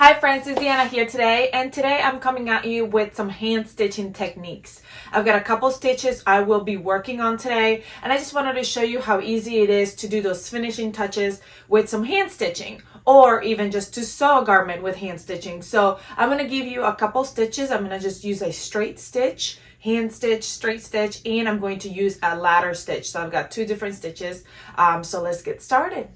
Hi friends, it's Deanna here today, and today I'm coming at you with some hand stitching techniques. I've got a couple stitches I will be working on today, and I just wanted to show you how easy it is to do those finishing touches with some hand stitching, or even just to sew a garment with hand stitching. So I'm going to give you a couple stitches. I'm going to just use a straight stitch, hand stitch, straight stitch, and I'm going to use a ladder stitch. So I've got two different stitches. So let's get started.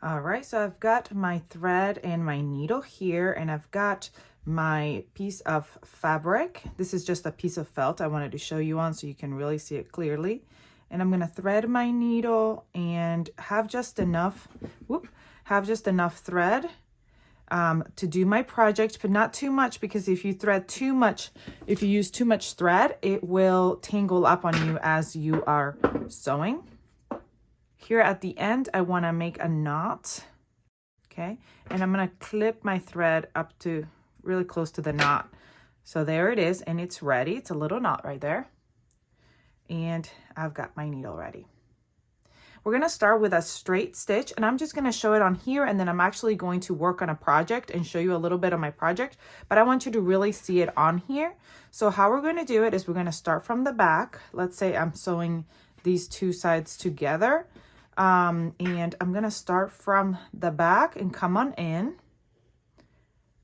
All right, so I've got my thread and my needle here, and I've got my piece of fabric. This is just a piece of felt I wanted to show you on so you can really see it clearly. And I'm gonna thread my needle and have just enough, thread to do my project, but not too much, because if you thread too much, if you use too much thread, it will tangle up on you as you are sewing. Here at the end, I want to make a knot, okay? And I'm going to clip my thread up to really close to the knot. So there it is, and it's ready. It's a little knot right there. And I've got my needle ready. We're going to start with a straight stitch, and I'm just going to show it on here, and then I'm actually going to work on a project and show you a little bit of my project, but I want you to really see it on here. So how we're going to do it is we're going to start from the back. Let's say I'm sewing these two sides together. And I'm going to start from the back and come on in.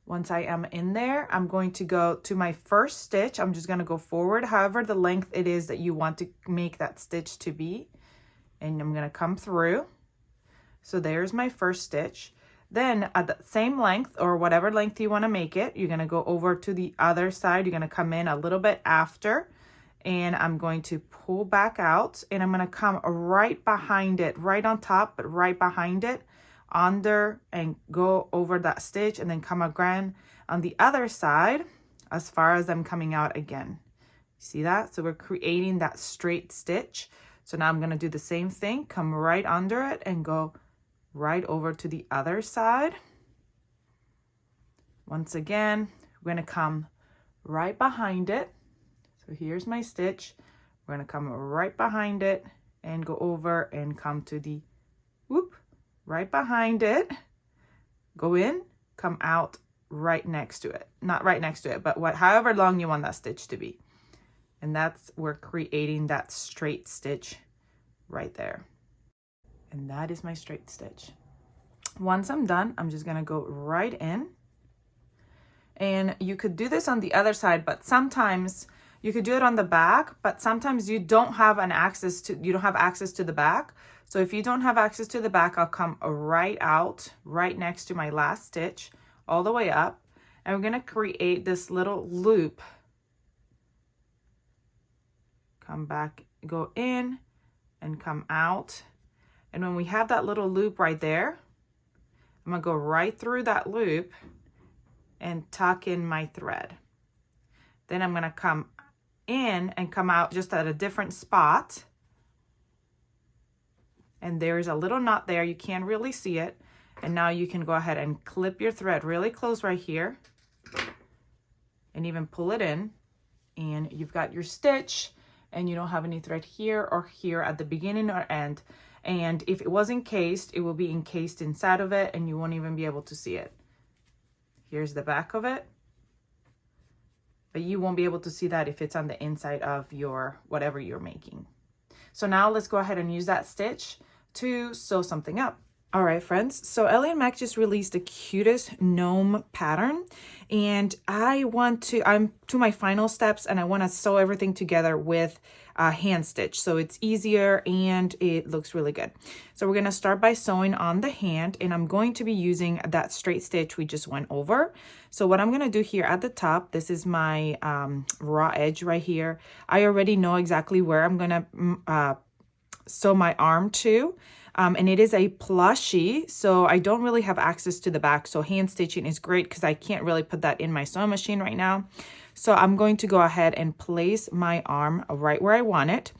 Once I am in there, I'm going to go to my first stitch. I'm just going to go forward, however the length it is that you want to make that stitch to be. And I'm going to come through. So there's my first stitch. Then at the same length, or whatever length you want to make it, you're going to go over to the other side. You're going to come in a little bit after. And I'm going to pull back out, and I'm going to come right behind it, right on top, but right behind it, under, and go over that stitch, and then come again on the other side as far as I'm coming out again. See that? So we're creating that straight stitch. So now I'm going to do the same thing, come right under it and go right over to the other side. Once again, we're going to come right behind it. So here's my stitch. We're going to come right behind it and go over and come to the whoop, right behind it. Go in, come out right next to it. Not right next to it, but however long you want that stitch to be. And we're creating that straight stitch right there. And that is my straight stitch. Once I'm done, I'm just going to go right in. And you could do this on the other side, but sometimes you could do it on the back, but sometimes you don't have access to the back. So if you don't have access to the back, I'll come right out, right next to my last stitch, all the way up. And we're going to create this little loop. Come back, go in, and come out. And when we have that little loop right there, I'm going to go right through that loop and tuck in my thread. Then I'm going to come in and come out just at a different spot, and there's a little knot there. You can't really see it, and now you can go ahead and clip your thread really close right here and even pull it in, and you've got your stitch, and you don't have any thread here or here at the beginning or end. And if it was encased, it will be encased inside of it, and you won't even be able to see it. Here's the back of it. But you won't be able to see that if it's on the inside of your whatever you're making. So now let's go ahead and use that stitch to sew something up. All right, friends. So Ellie and Mac just released the cutest gnome pattern, and I'm to my final steps, and I want to sew everything together with hand stitch, so it's easier and it looks really good. So we're going to start by sewing on the hand, and I'm going to be using that straight stitch we just went over. So what I'm going to do here at the top, this is my raw edge right here. I already know exactly where I'm going to sew my arm to. And it is a plushie, so I don't really have access to the back. So hand stitching is great because I can't really put that in my sewing machine right now. So I'm going to go ahead and place my arm right where I want it.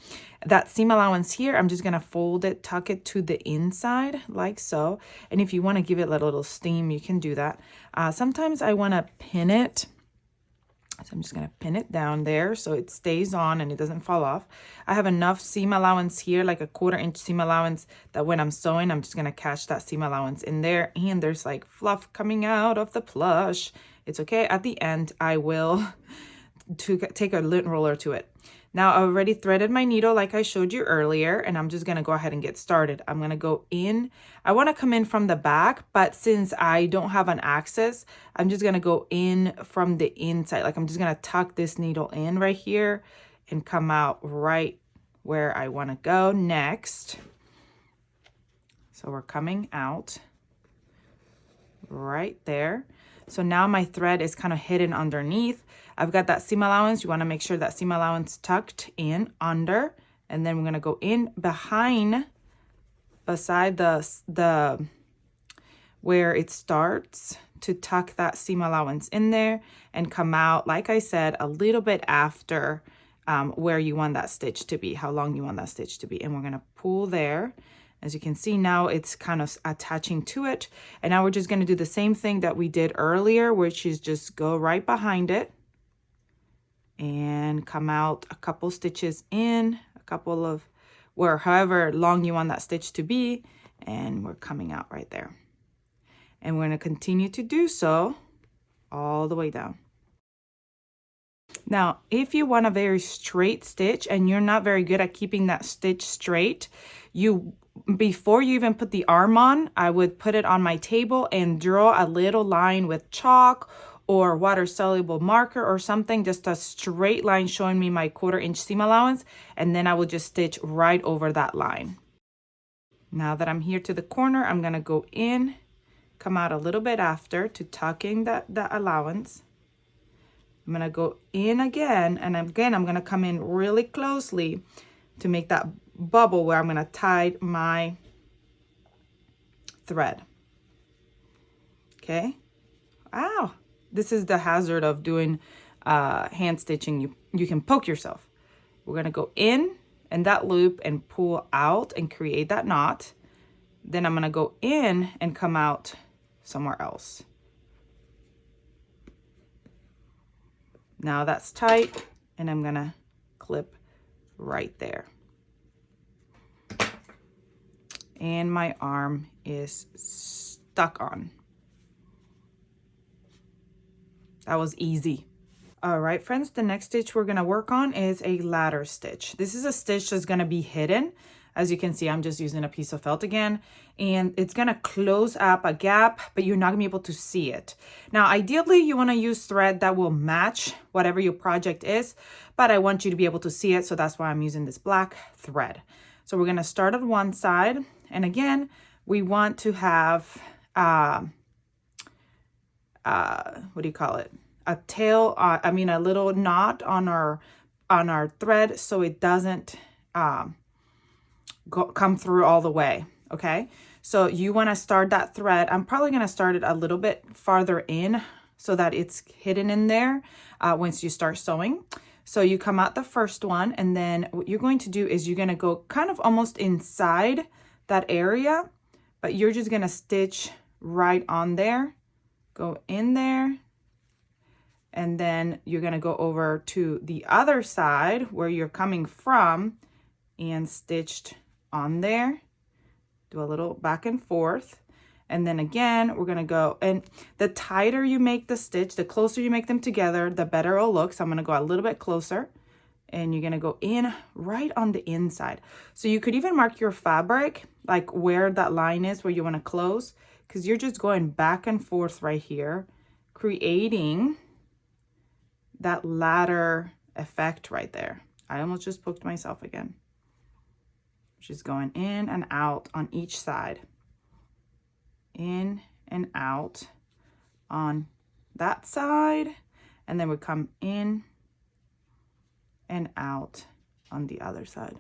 That seam allowance here, I'm just going to fold it, tuck it to the inside like so. And if you want to give it a little steam, you can do that. Sometimes I want to pin it So I'm just going to pin it down there so it stays on and it doesn't fall off. I have enough seam allowance here, like a 1/4 inch seam allowance, that when I'm sewing, I'm just going to catch that seam allowance in there. And there's like fluff coming out of the plush. It's okay. At the end, I will take a lint roller to it. Now I already threaded my needle like I showed you earlier, and I'm just going to go ahead and get started. I'm going to go in. I want to come in from the back, but since I don't have an axis, I'm just going to go in from the inside. Like I'm just going to tuck this needle in right here and come out right where I want to go next. So we're coming out right there. So now my thread is kind of hidden underneath. I've got that seam allowance. You want to make sure that seam allowance tucked in under, and then we're going to go in beside the where it starts to tuck that seam allowance in there and come out, like I said, a little bit after where you want that stitch to be, how long you want that stitch to be. And we're going to pull there. As you can see, now it's kind of attaching to it. And now we're just going to do the same thing that we did earlier, which is just go right behind it and come out a couple stitches in, a couple of, where however long you want that stitch to be, and we're coming out right there. And we're going to continue to do so all the way down. Now, if you want a very straight stitch and you're not very good at keeping that stitch straight, before you even put the arm on, I would put it on my table and draw a little line with chalk or water soluble marker or something, just a straight line showing me my 1/4 inch seam allowance, and then I will just stitch right over that line. Now that I'm here to the corner, I'm going to go in, come out a little bit after to tuck in that allowance. I'm going to go in again, and again I'm going to come in really closely to make that bubble where I'm going to tie my thread. Okay. Ow. This is the hazard of doing hand stitching. You can poke yourself. We're going to go in that loop and pull out and create that knot. Then I'm going to go in and come out somewhere else. Now that's tight, and I'm going to clip right there. And my arm is stuck on. That was easy. All right, friends, the next stitch we're gonna work on is a ladder stitch. This is a stitch that's gonna be hidden. As you can see, I'm just using a piece of felt again, and it's gonna close up a gap, but you're not gonna be able to see it. Now, ideally, you wanna use thread that will match whatever your project is, but I want you to be able to see it, so that's why I'm using this black thread. So we're gonna start on one side, and again, we want to have, what do you call it? A tail, a little knot on our thread, so it doesn't come through all the way. Okay, so you want to start that thread. I'm probably going to start it a little bit farther in so that it's hidden in there once you start sewing. So you come out the first one, and then what you're going to do is you're going to go kind of almost inside that area, but you're just going to stitch right on there. Go in there, and then you're going to go over to the other side where you're coming from and stitched on there. Do a little back and forth, and then again we're going to go, and the tighter you make the stitch, the closer you make them together, the better it'll look. So I'm going to go a little bit closer, and you're going to go in right on the inside. So you could even mark your fabric, like where that line is where you want to close, because you're just going back and forth right here, creating that ladder effect right there. I almost just poked myself again. Just going in and out on each side. In and out on that side, and then we come in and out on the other side.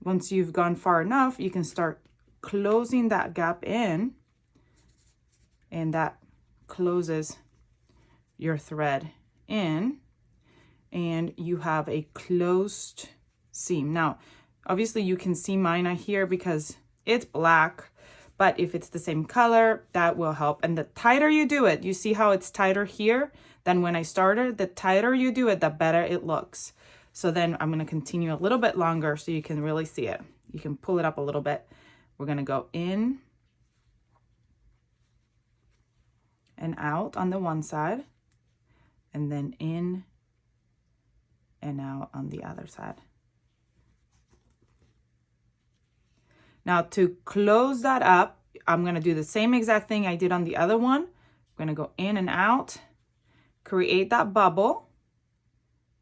Once you've gone far enough, you can start closing that gap in, and that closes your thread in, and you have a closed seam. Now, obviously you can see mine here because it's black, But if it's the same color, that will help. And the tighter you do it, you see how it's tighter here than when I started? The tighter you do it, the better it looks. So then I'm going to continue a little bit longer so you can really see it. You can pull it up a little bit. We're going to go in and out on the one side, and then in and out on the other side. Now to close that up, I'm going to do the same exact thing I did on the other one. I'm going to go in and out, create that bubble,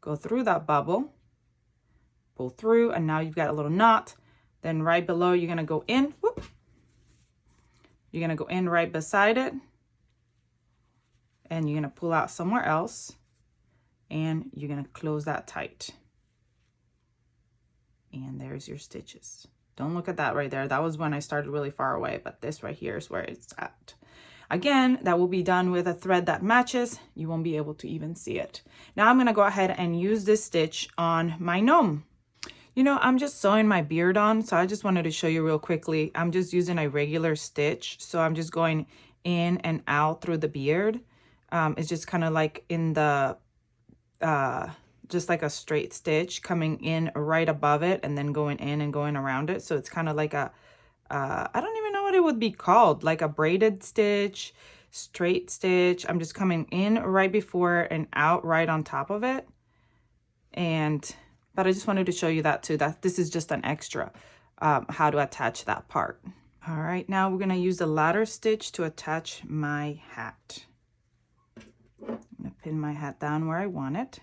go through that bubble, pull through, and now you've got a little knot. Then right below, you're going to go in. Whoop. You're going to go in right beside it, and you're going to pull out somewhere else, and you're going to close that tight. And there's your stitches. Don't look at that right there. That was when I started really far away, but this right here is where it's at. Again, that will be done with a thread that matches. You won't be able to even see it. Now I'm going to go ahead and use this stitch on my gnome. You know, I'm just sewing my beard on, so I just wanted to show you real quickly. I'm just using a regular stitch, so I'm just going in and out through the beard. It's just kind of like in the just like a straight stitch coming in right above it and then going in and going around it. So it's kind of like a I don't even know what it would be called, like a braided stitch, straight stitch. I'm just coming in right before and out right on top of it. But I just wanted to show you that too, that this is just an extra, how to attach that part. All right, now we're gonna use the ladder stitch to attach my hat. I'm gonna pin my hat down where I want it.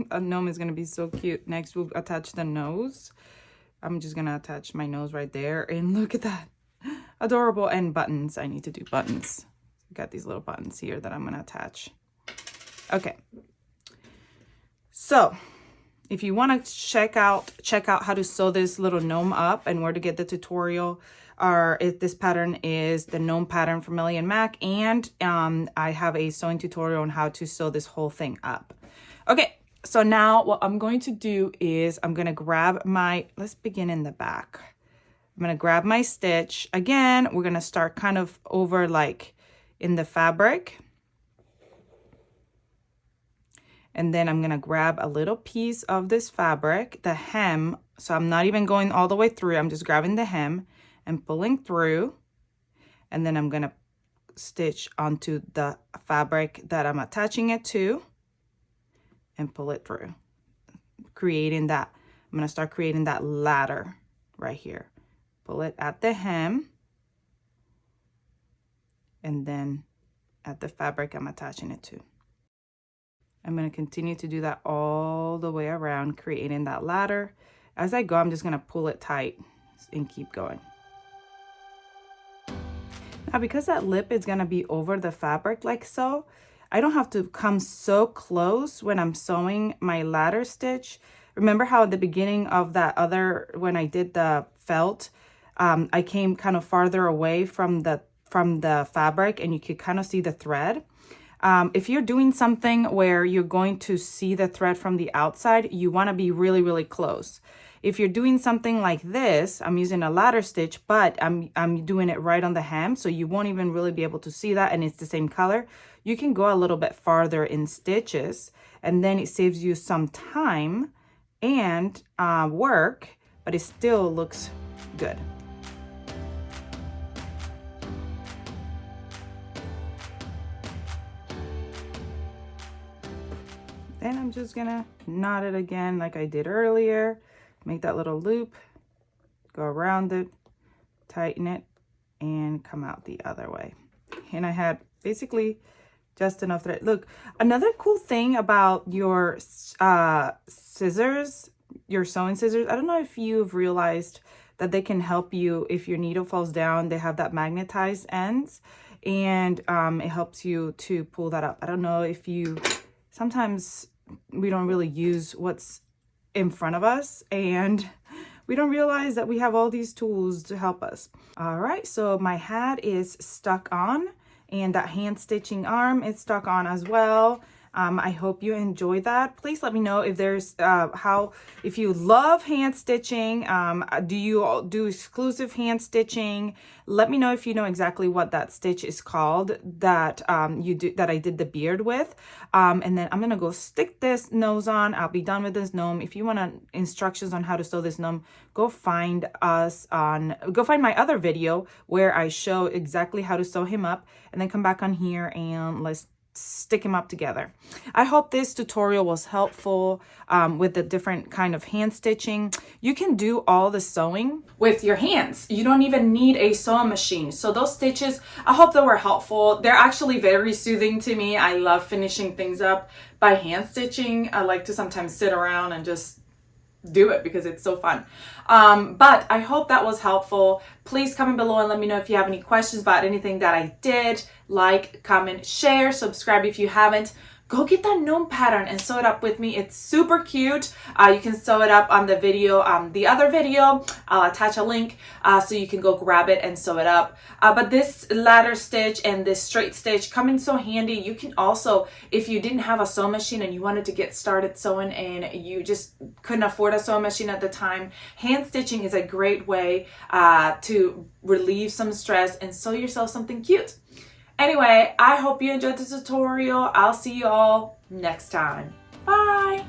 A gnome is gonna be so cute. Next, we'll attach the nose. I'm just gonna attach my nose right there, and look at that, adorable. And buttons, I need to do buttons. Got these little buttons here that I'm gonna attach. Okay, so if you want to check out how to sew this little gnome up and where to get the tutorial, or if this pattern is the gnome pattern from Ellie and Mac, and I have a sewing tutorial on how to sew this whole thing up. Okay, so now what I'm going to do is I'm going to grab my, let's begin in the back. I'm going to grab my stitch. Again, we're going to start kind of over like in the fabric. And then I'm going to grab a little piece of this fabric, the hem. So I'm not even going all the way through. I'm just grabbing the hem and pulling through. And then I'm going to stitch onto the fabric that I'm attaching it to and pull it through, creating that. I'm going to start creating that ladder right here. Pull it at the hem, and then at the fabric I'm attaching it to. I'm going to continue to do that all the way around, creating that ladder. As I go, I'm just going to pull it tight and keep going. Now, because that lip is going to be over the fabric like so, I don't have to come so close when I'm sewing my ladder stitch. Remember how at the beginning of that other, when I did the felt, I came kind of farther away from the fabric, and you could kind of see the thread. If you're doing something where you're going to see the thread from the outside, you want to be really, really close. If you're doing something like this, I'm using a ladder stitch, but I'm doing it right on the hem, so you won't even really be able to see that, and it's the same color. You can go a little bit farther in stitches, and then it saves you some time and work, but it still looks good. Then I'm just gonna knot it again like I did earlier. Make that little loop, go around it, tighten it, and come out the other way. And I had basically just enough thread. Look, another cool thing about your scissors, your sewing scissors, I don't know if you've realized that they can help you if your needle falls down. They have that magnetized ends, and it helps you to pull that up. I don't know if you, sometimes we don't really use what's in front of us, and we don't realize that we have all these tools to help us. All right, so my hat is stuck on, and that hand stitching arm is stuck on as well. I hope you enjoy that. Please let me know if there's if you love hand stitching. Do you do exclusive hand stitching? Let me know if you know exactly what that stitch is called that that I did the beard with. And then I'm gonna go stick this nose on. I'll be done with this gnome. If you want instructions on how to sew this gnome, go find my other video where I show exactly how to sew him up, and then come back on here and let's stick him up together. I hope this tutorial was helpful with the different kind of hand stitching. You can do all the sewing with your hands. You don't even need a sewing machine. So those stitches, I hope they were helpful. They're actually very soothing to me. I love finishing things up by hand stitching. I like to sometimes sit around and just do it because it's so fun. But I hope that was helpful. Please comment below and let me know if you have any questions about anything that I did. Like, comment, share, subscribe if you haven't. Go get that gnome pattern and sew it up with me. It's super cute. You can sew it up on the video, the other video. I'll attach a link so you can go grab it and sew it up. But this ladder stitch and this straight stitch come in so handy. You can also, if you didn't have a sewing machine and you wanted to get started sewing and you just couldn't afford a sewing machine at the time, hand stitching is a great way to relieve some stress and sew yourself something cute. Anyway, I hope you enjoyed this tutorial. I'll see you all next time. Bye!